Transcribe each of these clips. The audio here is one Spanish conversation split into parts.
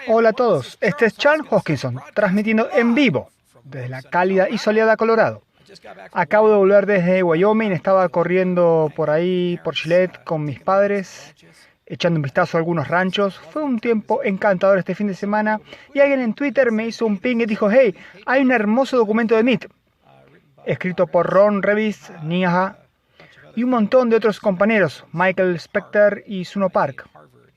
Hola a todos, este es Chan Hoskinson, transmitiendo en vivo desde la cálida y soleada Colorado. Acabo de volver desde Wyoming, estaba corriendo por ahí, por Gillette, con mis padres, echando un vistazo a algunos ranchos. Fue un tiempo encantador este fin de semana y alguien en Twitter me hizo un ping y dijo: hey, hay un hermoso documento de MIT, escrito por Ron Revis, Nia y un montón de otros compañeros, Michael Specter y Suno Park,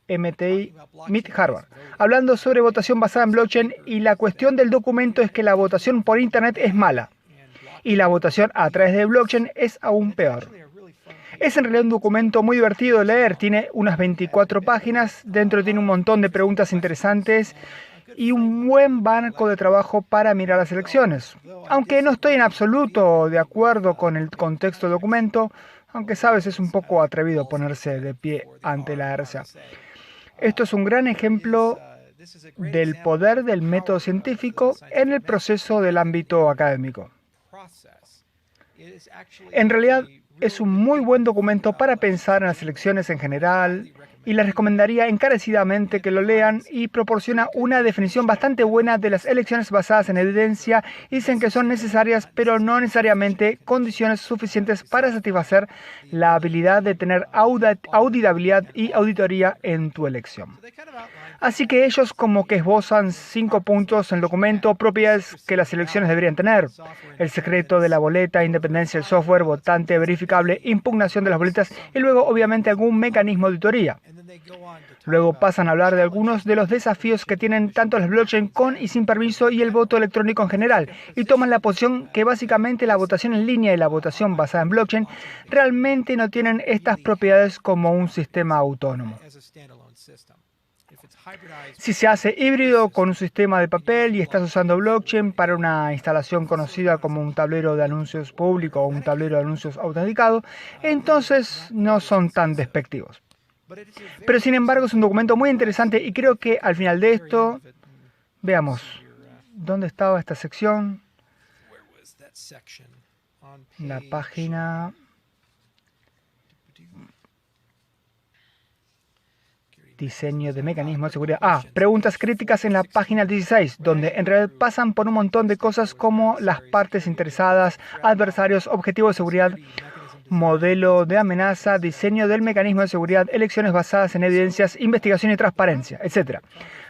MIT Harvard, hablando sobre votación basada en blockchain, y la cuestión del documento es que la votación por internet es mala y la votación a través de blockchain es aún peor. Es en realidad un documento muy divertido de leer, tiene unas 24 páginas, dentro tiene un montón de preguntas interesantes y un buen banco de trabajo para mirar las elecciones. Aunque no estoy en absoluto de acuerdo con el contexto del documento, aunque sabes, es un poco atrevido ponerse de pie ante la RCA. Esto es un gran ejemplo del poder del método científico en el proceso del ámbito académico. En realidad, es un muy buen documento para pensar en las elecciones en general y les recomendaría encarecidamente que lo lean, y proporciona una definición bastante buena de las elecciones basadas en evidencia. Dicen que son necesarias, pero no necesariamente condiciones suficientes para satisfacer la habilidad de tener auditabilidad y auditoría en tu elección. Así que ellos como que esbozan 5 puntos en el documento: propiedades que las elecciones deberían tener, el secreto de la boleta, independencia del software, votante verificable, impugnación de las boletas y luego obviamente algún mecanismo de auditoría. Luego pasan a hablar de algunos de los desafíos que tienen tanto las blockchain con y sin permiso y el voto electrónico en general, y toman la posición que básicamente la votación en línea y la votación basada en blockchain realmente no tienen estas propiedades como un sistema autónomo. Si se hace híbrido con un sistema de papel y estás usando blockchain para una instalación conocida como un tablero de anuncios público o un tablero de anuncios autenticado, entonces no son tan despectivos. Pero sin embargo es un documento muy interesante y creo que al final de esto, veamos, ¿dónde estaba esta sección? La página... Diseño de mecanismos de seguridad. Preguntas críticas en la página 16, donde en realidad pasan por un montón de cosas como las partes interesadas, adversarios, objetivos de seguridad, modelo de amenaza, diseño del mecanismo de seguridad, elecciones basadas en evidencias, investigación y transparencia, etc.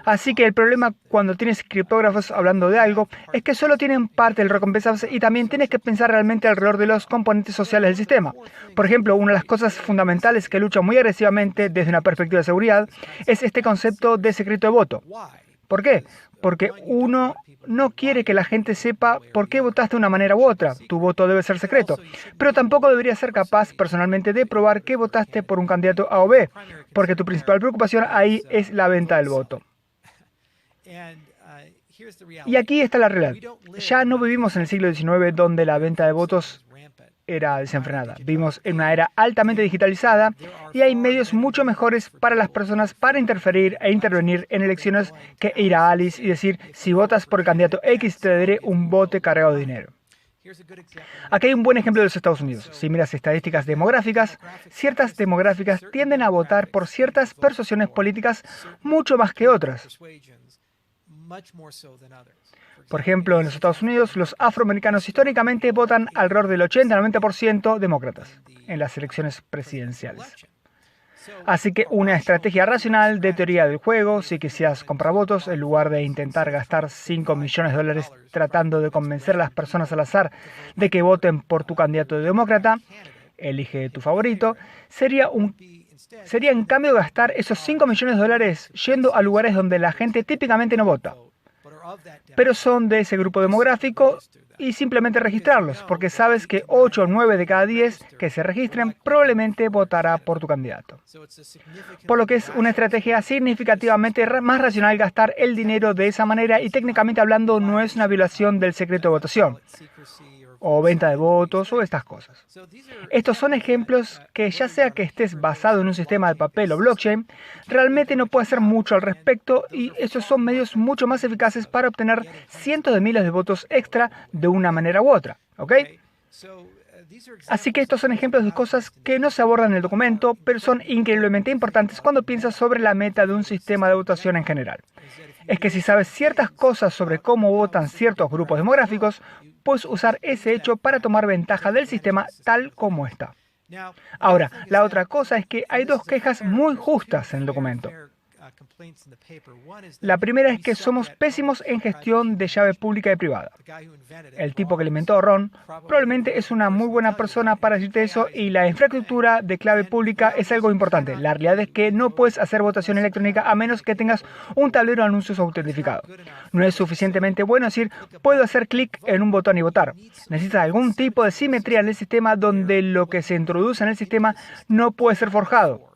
Así que el problema cuando tienes criptógrafos hablando de algo es que solo tienen parte del recompensable y también tienes que pensar realmente alrededor de los componentes sociales del sistema. Por ejemplo, una de las cosas fundamentales que lucha muy agresivamente desde una perspectiva de seguridad es este concepto de secreto de voto. ¿Por qué? Porque uno no quiere que la gente sepa por qué votaste de una manera u otra. Tu voto debe ser secreto. Pero tampoco deberías ser capaz personalmente de probar que votaste por un candidato A o B, porque tu principal preocupación ahí es la venta del voto. Y aquí está la realidad. Ya no vivimos en el siglo XIX donde la venta de votos era desenfrenada. Vivimos en una era altamente digitalizada y hay medios mucho mejores para las personas para interferir e intervenir en elecciones que ir a Alice y decir: si votas por el candidato X te daré un bote cargado de dinero. Aquí hay un buen ejemplo de los Estados Unidos. Si miras estadísticas demográficas, ciertas demográficas tienden a votar por ciertas persuasiones políticas mucho más que otras. Por ejemplo, en los Estados Unidos, los afroamericanos históricamente votan alrededor del 80-90% demócratas en las elecciones presidenciales. Así que una estrategia racional de teoría del juego, si quisieras comprar votos, en lugar de intentar gastar $5 millones tratando de convencer a las personas al azar de que voten por tu candidato demócrata, elige tu favorito, sería en cambio gastar esos $5 millones yendo a lugares donde la gente típicamente no vota, pero son de ese grupo demográfico, y simplemente registrarlos, porque sabes que 8 o 9 de cada 10 que se registren probablemente votará por tu candidato. Por lo que es una estrategia significativamente más racional gastar el dinero de esa manera, y técnicamente hablando no es una violación del secreto de votación o venta de votos o estas cosas. Estos son ejemplos que, ya sea que estés basado en un sistema de papel o blockchain, realmente no puedes hacer mucho al respecto, y estos son medios mucho más eficaces para obtener cientos de miles de votos extra de una manera u otra. ¿Ok? Así que estos son ejemplos de cosas que no se abordan en el documento, pero son increíblemente importantes cuando piensas sobre la meta de un sistema de votación en general. Es que si sabes ciertas cosas sobre cómo votan ciertos grupos demográficos, puedes usar ese hecho para tomar ventaja del sistema tal como está. Ahora, la otra cosa es que hay dos quejas muy justas en el documento. La primera es que somos pésimos en gestión de llave pública y privada. El tipo que lo inventó, Ron, probablemente es una muy buena persona para decirte eso, y la infraestructura de clave pública es algo importante. La realidad es que no puedes hacer votación electrónica a menos que tengas un tablero de anuncios autentificado. No es suficientemente bueno decir, puedo hacer clic en un botón y votar. Necesitas algún tipo de simetría en el sistema donde lo que se introduce en el sistema no puede ser forjado.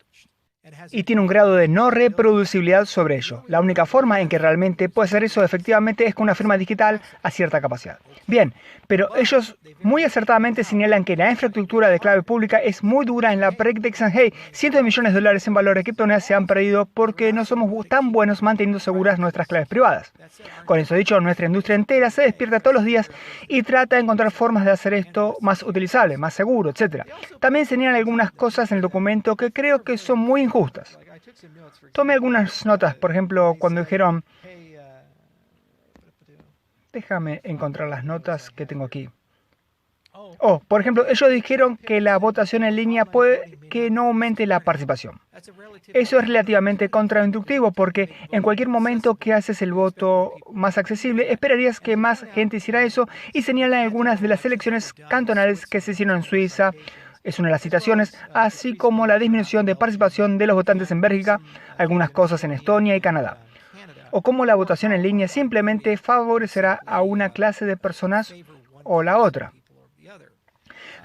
Y tiene un grado de no reproducibilidad sobre ello. La única forma en que realmente puede hacer eso efectivamente es con una firma digital a cierta capacidad. Bien, pero ellos muy acertadamente señalan que la infraestructura de clave pública es muy dura en la práctica. Dicen, hey, cientos de millones de dólares en valor de criptomonedas se han perdido porque no somos tan buenos manteniendo seguras nuestras claves privadas. Con eso dicho, nuestra industria entera se despierta todos los días y trata de encontrar formas de hacer esto más utilizable, más seguro, etc. También señalan algunas cosas en el documento que creo que son muy injustas. Tomé algunas notas, por ejemplo, cuando dijeron... Déjame encontrar las notas que tengo aquí. Por ejemplo, ellos dijeron que la votación en línea puede que no aumente la participación. Eso es relativamente contraintuitivo porque en cualquier momento que haces el voto más accesible, esperarías que más gente hiciera eso, y señalan algunas de las elecciones cantonales que se hicieron en Suiza. Es una de las citaciones, así como la disminución de participación de los votantes en Bélgica, algunas cosas en Estonia y Canadá. O cómo la votación en línea simplemente favorecerá a una clase de personas o la otra.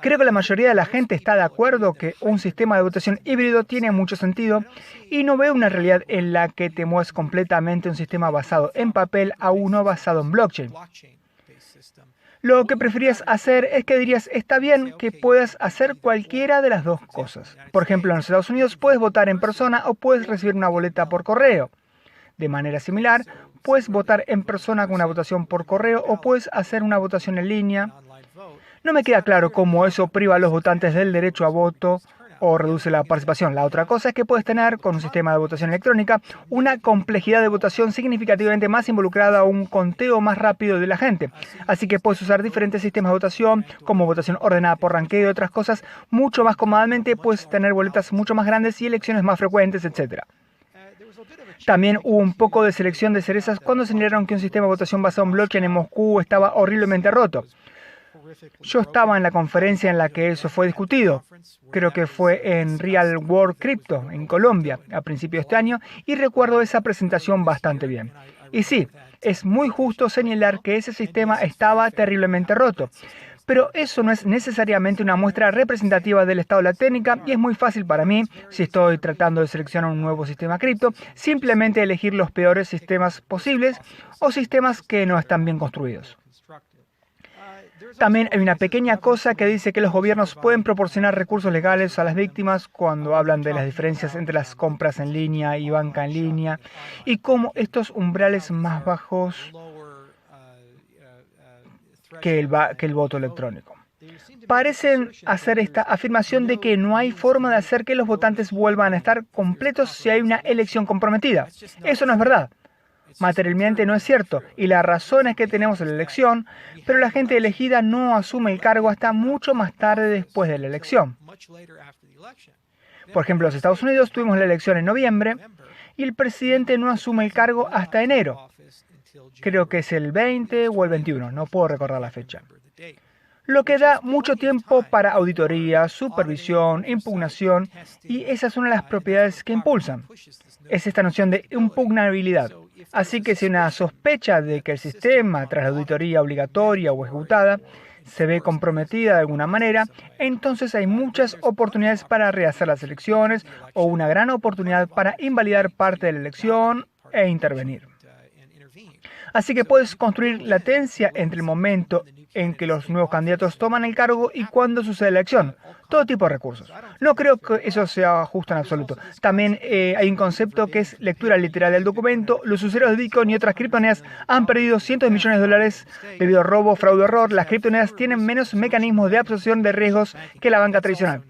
Creo que la mayoría de la gente está de acuerdo que un sistema de votación híbrido tiene mucho sentido, y no veo una realidad en la que te mueves completamente un sistema basado en papel a uno basado en blockchain. Lo que preferirías hacer es que dirías, está bien que puedas hacer cualquiera de las dos cosas. Por ejemplo, en los Estados Unidos puedes votar en persona o puedes recibir una boleta por correo. De manera similar, puedes votar en persona con una votación por correo o puedes hacer una votación en línea. No me queda claro cómo eso priva a los votantes del derecho a voto o reduce la participación. La otra cosa es que puedes tener, con un sistema de votación electrónica, una complejidad de votación significativamente más involucrada a un conteo más rápido de la gente. Así que puedes usar diferentes sistemas de votación, como votación ordenada por ranqueo y otras cosas, mucho más cómodamente. Puedes tener boletas mucho más grandes y elecciones más frecuentes, etc. También hubo un poco de selección de cerezas cuando señalaron que un sistema de votación basado en blockchain en Moscú estaba horriblemente roto. Yo estaba en la conferencia en la que eso fue discutido. Creo que fue en Real World Crypto, en Colombia, a principios de este año, y recuerdo esa presentación bastante bien. Y sí, es muy justo señalar que ese sistema estaba terriblemente roto. Pero eso no es necesariamente una muestra representativa del estado de la técnica, y es muy fácil para mí, si estoy tratando de seleccionar un nuevo sistema cripto, simplemente elegir los peores sistemas posibles o sistemas que no están bien construidos. También hay una pequeña cosa que dice que los gobiernos pueden proporcionar recursos legales a las víctimas cuando hablan de las diferencias entre las compras en línea y banca en línea, y cómo estos umbrales más bajos que el voto electrónico. Parecen hacer esta afirmación de que no hay forma de hacer que los votantes vuelvan a estar completos si hay una elección comprometida. Eso no es verdad. Materialmente no es cierto, y la razón es que tenemos la elección, pero la gente elegida no asume el cargo hasta mucho más tarde después de la elección. Por ejemplo, en los Estados Unidos tuvimos la elección en noviembre y el presidente no asume el cargo hasta enero. Creo que es el 20 o el 21, no puedo recordar la fecha. Lo que da mucho tiempo para auditoría, supervisión, impugnación, y esa es una de las propiedades que impulsan. Es esta noción de impugnabilidad. Así que si una sospecha de que el sistema, tras la auditoría obligatoria o ejecutada, se ve comprometida de alguna manera, entonces hay muchas oportunidades para rehacer las elecciones o una gran oportunidad para invalidar parte de la elección e intervenir. Así que puedes construir latencia entre el momento en que los nuevos candidatos toman el cargo y cuando sucede la elección. Todo tipo de recursos. No creo que eso sea justo en absoluto. También hay un concepto que es lectura literal del documento. Los usuarios de Bitcoin y otras criptomonedas han perdido cientos de millones de dólares debido a robo, fraude o error. Las criptomonedas tienen menos mecanismos de absorción de riesgos que la banca tradicional.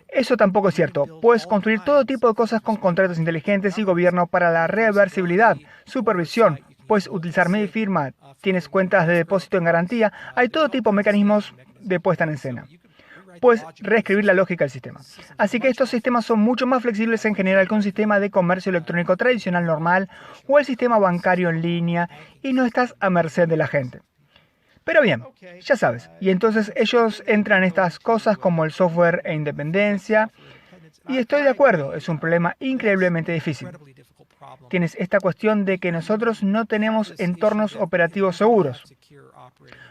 Eso tampoco es cierto. Puedes construir todo tipo de cosas con contratos inteligentes y gobierno para la reversibilidad, supervisión. Puedes utilizar media firma, tienes cuentas de depósito en garantía. Hay todo tipo de mecanismos de puesta en escena. Puedes reescribir la lógica del sistema. Así que estos sistemas son mucho más flexibles en general que un sistema de comercio electrónico tradicional normal o el sistema bancario en línea y no estás a merced de la gente. Pero bien, ya sabes, y entonces ellos entran en estas cosas como el software e independencia, y estoy de acuerdo, es un problema increíblemente difícil. Tienes esta cuestión de que nosotros no tenemos entornos operativos seguros.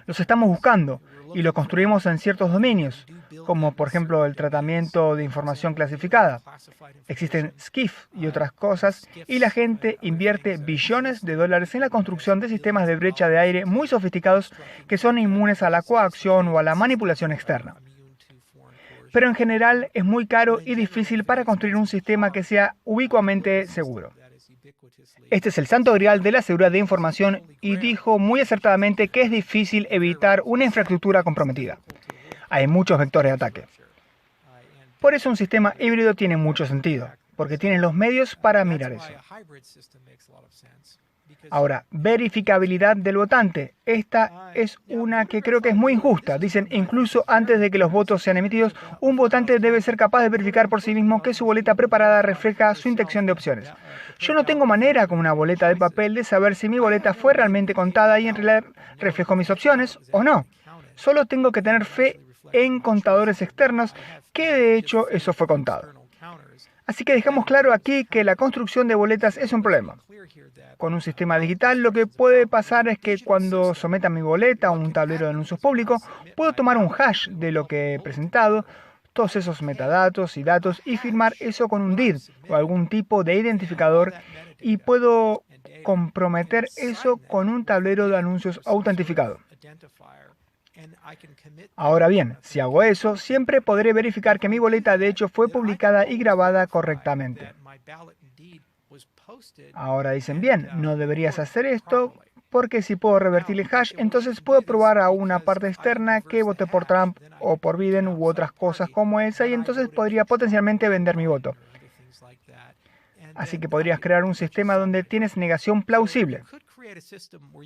Los estamos buscando y lo construimos en ciertos dominios, como por ejemplo el tratamiento de información clasificada. Existen SCIF y otras cosas, y la gente invierte billones de dólares en la construcción de sistemas de brecha de aire muy sofisticados que son inmunes a la coacción o a la manipulación externa. Pero en general es muy caro y difícil para construir un sistema que sea ubicuamente seguro. Este es el santo grial de la seguridad de información y dijo muy acertadamente que es difícil evitar una infraestructura comprometida. Hay muchos vectores de ataque. Por eso un sistema híbrido tiene mucho sentido, porque tienes los medios para mirar eso. Ahora, verificabilidad del votante. Esta es una que creo que es muy injusta. Dicen, incluso antes de que los votos sean emitidos, un votante debe ser capaz de verificar por sí mismo que su boleta preparada refleja su intención de opciones. Yo no tengo manera con una boleta de papel de saber si mi boleta fue realmente contada y en realidad reflejó mis opciones o no. Solo tengo que tener fe en contadores externos que de hecho eso fue contado. Así que dejamos claro aquí que la construcción de boletas es un problema. Con un sistema digital lo que puede pasar es que cuando someta mi boleta a un tablero de anuncios público, puedo tomar un hash de lo que he presentado, todos esos metadatos y datos y firmar eso con un DID o algún tipo de identificador y puedo comprometer eso con un tablero de anuncios autentificado. Ahora bien, si hago eso, siempre podré verificar que mi boleta de hecho fue publicada y grabada correctamente. Ahora dicen, bien, no deberías hacer esto, porque si puedo revertir el hash, entonces puedo probar a una parte externa que voté por Trump o por Biden u otras cosas como esa, y entonces podría potencialmente vender mi voto. Así que podrías crear un sistema donde tienes negación plausible,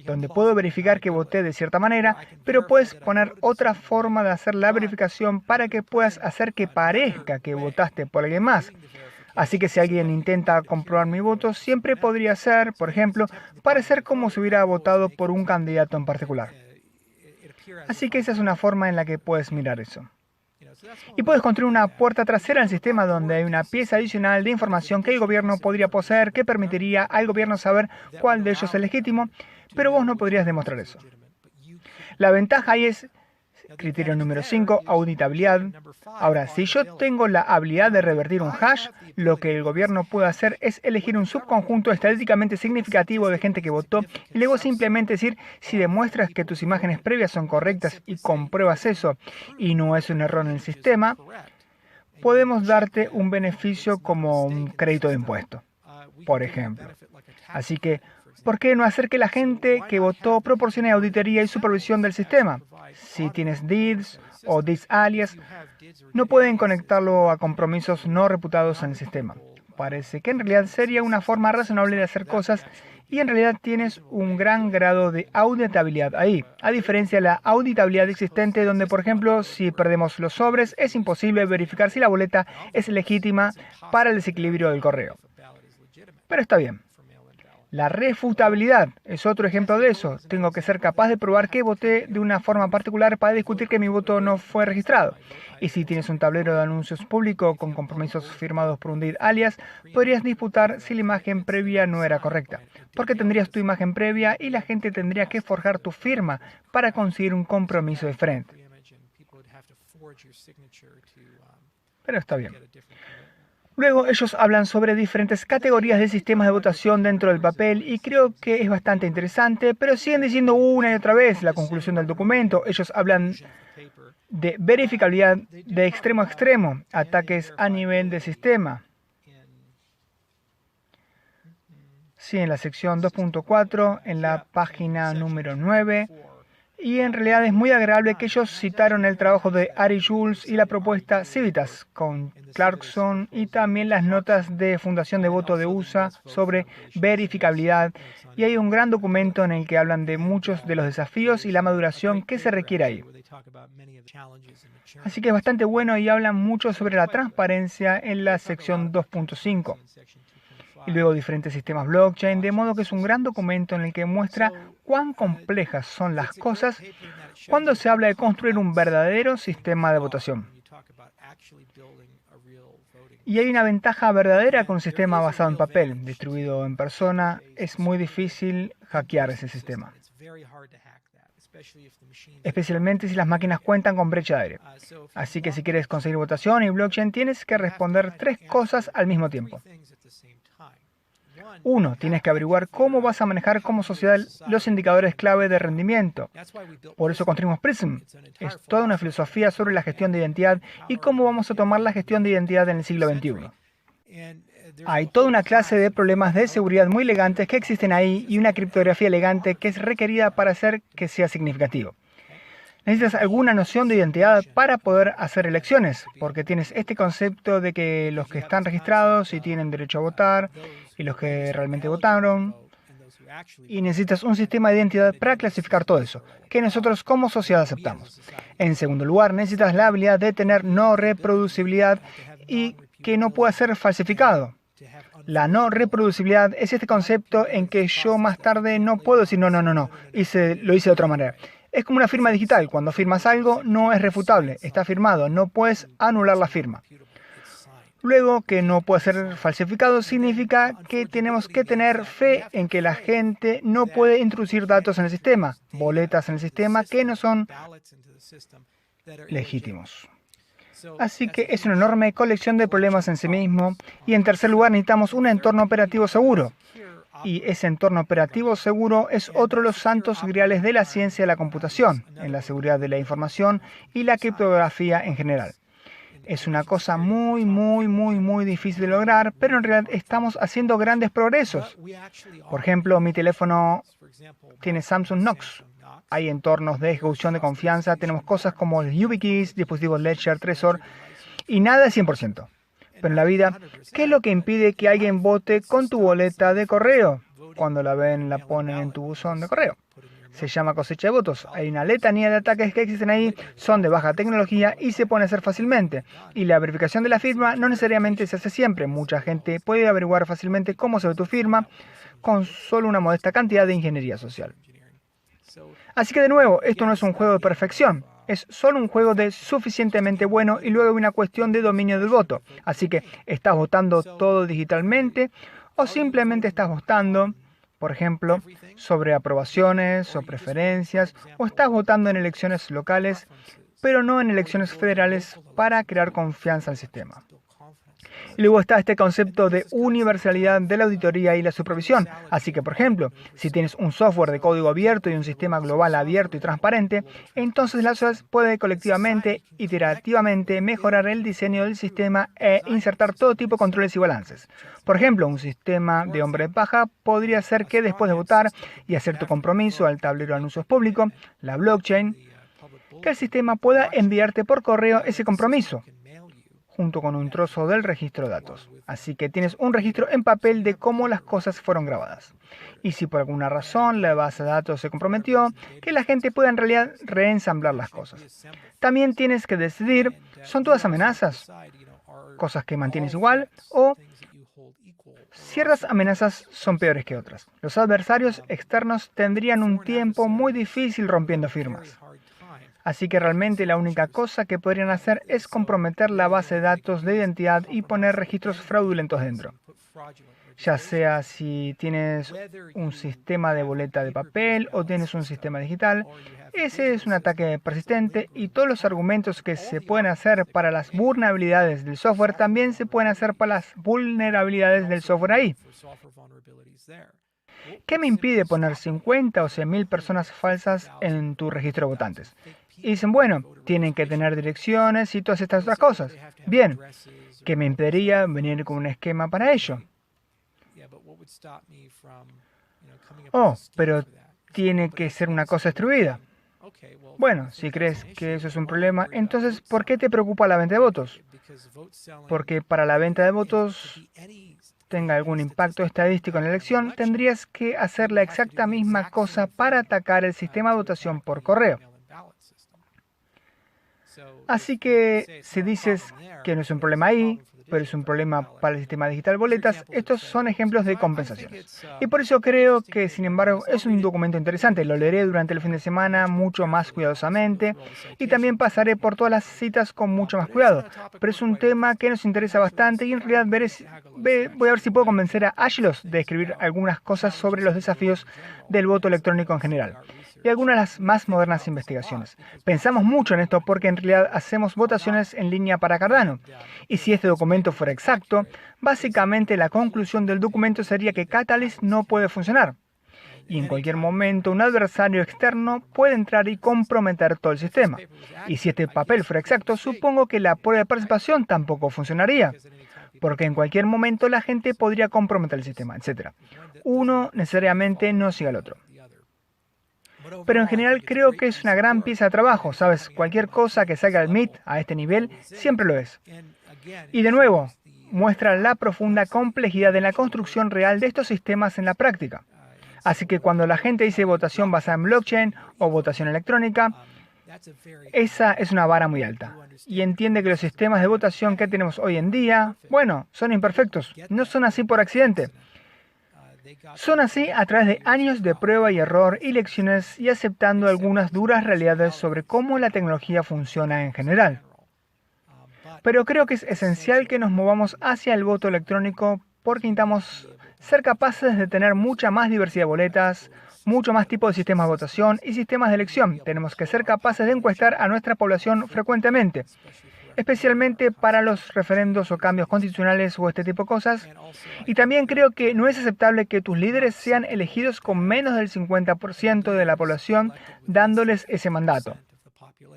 donde puedo verificar que voté de cierta manera, pero puedes poner otra forma de hacer la verificación para que puedas hacer que parezca que votaste por alguien más. Así que si alguien intenta comprobar mi voto, siempre podría ser, por ejemplo, parecer como si hubiera votado por un candidato en particular. Así que esa es una forma en la que puedes mirar eso. Y puedes construir una puerta trasera en el sistema donde hay una pieza adicional de información que el gobierno podría poseer que permitiría al gobierno saber cuál de ellos es legítimo, pero vos no podrías demostrar eso. La ventaja ahí es criterio número 5, auditabilidad. Ahora, si yo tengo la habilidad de revertir un hash, lo que el gobierno puede hacer es elegir un subconjunto estadísticamente significativo de gente que votó y luego simplemente decir si demuestras que tus imágenes previas son correctas y compruebas eso y no es un error en el sistema, podemos darte un beneficio como un crédito de impuesto, por ejemplo. Así que, ¿por qué no hacer que la gente que votó proporcione auditoría y supervisión del sistema? Si tienes DIDs o DIDs alias, no pueden conectarlo a compromisos no reputados en el sistema. Parece que en realidad sería una forma razonable de hacer cosas y en realidad tienes un gran grado de auditabilidad ahí, a diferencia de la auditabilidad existente donde, por ejemplo, si perdemos los sobres, es imposible verificar si la boleta es legítima para el desequilibrio del correo. Pero está bien. La refutabilidad es otro ejemplo de eso. Tengo que ser capaz de probar que voté de una forma particular para discutir que mi voto no fue registrado. Y si tienes un tablero de anuncios público con compromisos firmados por un DID alias, podrías disputar si la imagen previa no era correcta. Porque tendrías tu imagen previa y la gente tendría que forjar tu firma para conseguir un compromiso diferente. Pero está bien. Luego ellos hablan sobre diferentes categorías de sistemas de votación dentro del papel y creo que es bastante interesante, pero siguen diciendo una y otra vez la conclusión del documento. Ellos hablan de verificabilidad de extremo a extremo, ataques a nivel de sistema. Sí, en la sección 2.4, en la página número 9. Y en realidad es muy agradable que ellos citaron el trabajo de Ari Jules y la propuesta Civitas con Clarkson y también las notas de Fundación de Voto de USA sobre verificabilidad. Y hay un gran documento en el que hablan de muchos de los desafíos y la maduración que se requiere ahí. Así que es bastante bueno y hablan mucho sobre la transparencia en la sección 2.5. Y luego diferentes sistemas blockchain, de modo que es un gran documento en el que muestra cuán complejas son las cosas cuando se habla de construir un verdadero sistema de votación. Y hay una ventaja verdadera con un sistema basado en papel, distribuido en persona. Es muy difícil hackear ese sistema, especialmente si las máquinas cuentan con brecha de aire. Así que si quieres conseguir votación y blockchain, tienes que responder 3 cosas al mismo tiempo. 1. Tienes que averiguar cómo vas a manejar como sociedad los indicadores clave de rendimiento. Por eso construimos Prism. Es toda una filosofía sobre la gestión de identidad y cómo vamos a tomar la gestión de identidad en el siglo XXI. Hay toda una clase de problemas de seguridad muy elegantes que existen ahí y una criptografía elegante que es requerida para hacer que sea significativo. Necesitas alguna noción de identidad para poder hacer elecciones, porque tienes este concepto de que los que están registrados y tienen derecho a votar y los que realmente votaron, y necesitas un sistema de identidad para clasificar todo eso, que nosotros como sociedad aceptamos. En segundo lugar, necesitas la habilidad de tener no reproducibilidad y que no pueda ser falsificado. La no reproducibilidad es este concepto en que yo más tarde no puedo decir no, lo hice de otra manera. Es como una firma digital. Cuando firmas algo, no es refutable. Está firmado. No puedes anular la firma. Luego, que no puede ser falsificado significa que tenemos que tener fe en que la gente no puede introducir datos en el sistema, boletas en el sistema que no son legítimos. Así que es una enorme colección de problemas en sí mismo. Y en tercer lugar, necesitamos un entorno operativo seguro. Y ese entorno operativo seguro es otro de los santos griales de la ciencia de la computación, en la seguridad de la información y la criptografía en general. Es una cosa muy difícil de lograr, pero en realidad estamos haciendo grandes progresos. Por ejemplo, mi teléfono tiene Samsung Knox. Hay entornos de ejecución de confianza, tenemos cosas como el YubiKeys, dispositivos Ledger, Trezor, y nada es 100%. Pero en la vida, ¿qué es lo que impide que alguien vote con tu boleta de correo? Cuando la ven, la ponen en tu buzón de correo. Se llama cosecha de votos. Hay una letanía de ataques que existen ahí, son de baja tecnología y se pueden hacer fácilmente. Y la verificación de la firma no necesariamente se hace siempre. Mucha gente puede averiguar fácilmente cómo se ve tu firma con solo una modesta cantidad de ingeniería social. Así que de nuevo, esto no es un juego de perfección. Es solo un juego de suficientemente bueno y luego hay una cuestión de dominio del voto. Así que, ¿estás votando todo digitalmente o simplemente estás votando, por ejemplo, sobre aprobaciones o preferencias, o estás votando en elecciones locales, pero no en elecciones federales para crear confianza al sistema? Y luego está este concepto de universalidad de la auditoría y la supervisión. Así que, por ejemplo, si tienes un software de código abierto y un sistema global abierto y transparente, entonces la sociedad puede colectivamente, iterativamente, mejorar el diseño del sistema e insertar todo tipo de controles y balances. Por ejemplo, un sistema de hombre de paja podría ser que después de votar y hacer tu compromiso al tablero de anuncios público, la blockchain, que el sistema pueda enviarte por correo ese compromiso, junto con un trozo del registro de datos. Así que tienes un registro en papel de cómo las cosas fueron grabadas. Y si por alguna razón la base de datos se comprometió, que la gente pueda en realidad reensamblar las cosas. También tienes que decidir, ¿son todas amenazas? ¿Cosas que mantienes igual? ¿O ciertas amenazas son peores que otras? Los adversarios externos tendrían un tiempo muy difícil rompiendo firmas. Así que realmente la única cosa que podrían hacer es comprometer la base de datos de identidad y poner registros fraudulentos dentro. ya sea si tienes un sistema de boleta de papel o tienes un sistema digital. Ese es un ataque persistente y todos los argumentos que se pueden hacer para las vulnerabilidades del software también se pueden hacer para las vulnerabilidades del software ahí. ¿Qué me impide poner 50 o 100.000 personas falsas en tu registro de votantes? Y dicen, bueno, tienen que tener direcciones y todas estas otras cosas. Bien, ¿qué me impediría venir con un esquema para ello? Oh, pero tiene que ser una cosa distribuida. Bueno, si crees que eso es un problema, entonces, ¿por qué te preocupa la venta de votos? Porque para la venta de votos tenga algún impacto estadístico en la elección, tendrías que hacer la exacta misma cosa para atacar el sistema de votación por correo. Así que si dices que no es un problema ahí, pero es un problema para el sistema digital boletas, estos son ejemplos de compensaciones. Y por eso creo que, sin embargo, es un documento interesante. Lo leeré durante el fin de semana mucho más cuidadosamente y también pasaré por todas las citas con mucho más cuidado. Pero es un tema que nos interesa bastante y en realidad voy a ver si puedo convencer a Ashilos de escribir algunas cosas sobre los desafíos del voto electrónico en general y algunas de las más modernas investigaciones. Pensamos mucho en esto porque en realidad hacemos votaciones en línea para Cardano. Y si este documento fuera exacto, básicamente la conclusión del documento sería que Catalyst no puede funcionar. Y en cualquier momento un adversario externo puede entrar y comprometer todo el sistema. Y si este papel fuera exacto, supongo que la prueba de participación tampoco funcionaría. Porque en cualquier momento la gente podría comprometer el sistema, etc. Uno necesariamente no sigue al otro. Pero en general creo que es una gran pieza de trabajo, ¿sabes? Cualquier cosa que salga al MIT a este nivel siempre lo es. Y de nuevo, muestra la profunda complejidad en la construcción real de estos sistemas en la práctica. Así que cuando la gente dice votación basada en blockchain o votación electrónica, esa es una vara muy alta. Y entiende que los sistemas de votación que tenemos hoy en día, bueno, son imperfectos, no son así por accidente. Son así a través de años de prueba y error y lecciones y aceptando algunas duras realidades sobre cómo la tecnología funciona en general. Pero creo que es esencial que nos movamos hacia el voto electrónico porque intentamos ser capaces de tener mucha más diversidad de boletas, mucho más tipos de sistemas de votación y sistemas de elección. Tenemos que ser capaces de encuestar a nuestra población frecuentemente, especialmente para los referendos o cambios constitucionales o este tipo de cosas. Y también creo que no es aceptable que tus líderes sean elegidos con menos del 50% de la población dándoles ese mandato.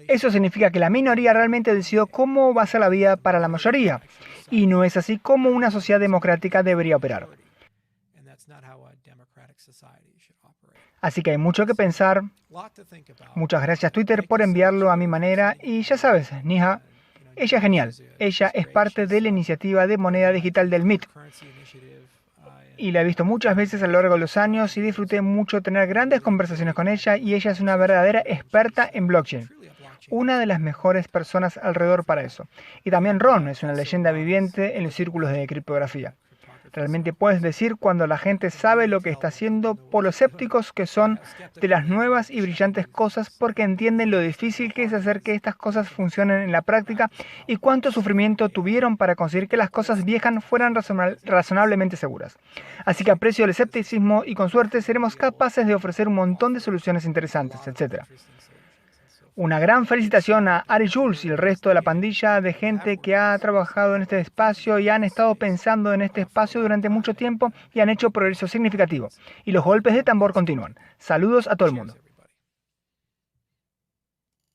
Eso significa que la minoría realmente decidió cómo va a ser la vida para la mayoría, y no es así como una sociedad democrática debería operar. Así que hay mucho que pensar. Muchas gracias Twitter por enviarlo a mi manera y ya sabes, Neha, ella es genial. Ella es parte de la iniciativa de moneda digital del MIT. Y la he visto muchas veces a lo largo de los años y disfruté mucho tener grandes conversaciones con ella y ella es una verdadera experta en blockchain. Una de las mejores personas alrededor para eso. Y también Ron es una leyenda viviente en los círculos de criptografía. Realmente puedes decir cuando la gente sabe lo que está haciendo por lo escépticos que son de las nuevas y brillantes cosas porque entienden lo difícil que es hacer que estas cosas funcionen en la práctica y cuánto sufrimiento tuvieron para conseguir que las cosas viejas fueran razonablemente seguras. Así que aprecio el escepticismo y con suerte seremos capaces de ofrecer un montón de soluciones interesantes, etc. Una gran felicitación a Ari Jules y el resto de la pandilla de gente que ha trabajado en este espacio y han estado pensando en este espacio durante mucho tiempo y han hecho progreso significativo. Y los golpes de tambor continúan. Saludos a todo el mundo.